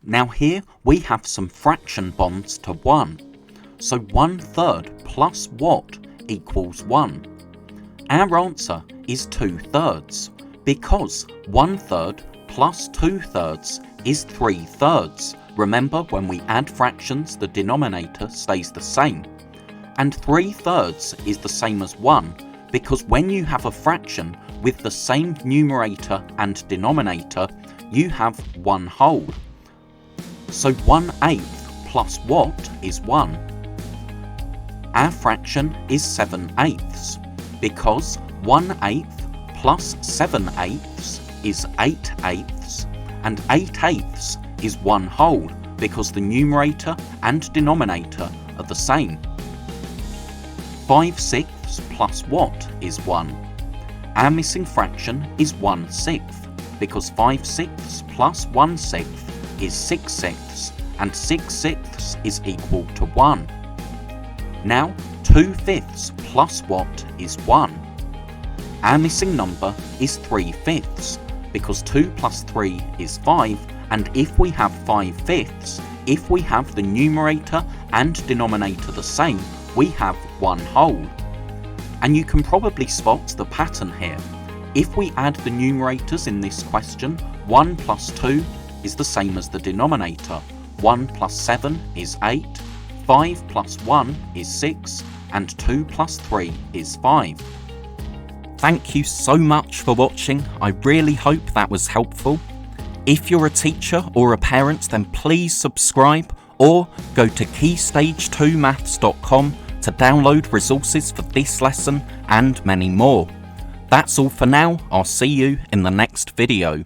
Now here we have some fraction bonds to 1. So 1/3 plus what equals 1? Our answer is 2/3 because 1/3 plus 2/3 is 3/3. Remember, when we add fractions the denominator stays the same. And 3/3 is the same as 1 because when you have a fraction with the same numerator and denominator you have 1 whole. So 1/8 plus what is 1? Our fraction is 7/8 because 1/8 plus 7/8 is 8/8 and 8/8 is 1 whole because the numerator and denominator are the same. 5/6 plus what is 1? Our missing fraction is 1/6 because 5/6 plus 1/6 is 6/6 and 6/6 is equal to 1. Now 2/5 plus what is 1? Our missing number is 3/5 because 2 plus 3 is 5, and if we have 5/5, if we have the numerator and denominator the same, we have 1 whole. And you can probably spot the pattern here. If we add the numerators in this question, 1 plus 2 is the same as the denominator. 1 plus 7 is 8, 5 plus 1 is 6, and 2 plus 3 is 5. Thank you so much for watching. I really hope that was helpful. If you're a teacher or a parent, then please subscribe or go to keystage2maths.com to download resources for this lesson and many more. That's all for now. I'll see you in the next video.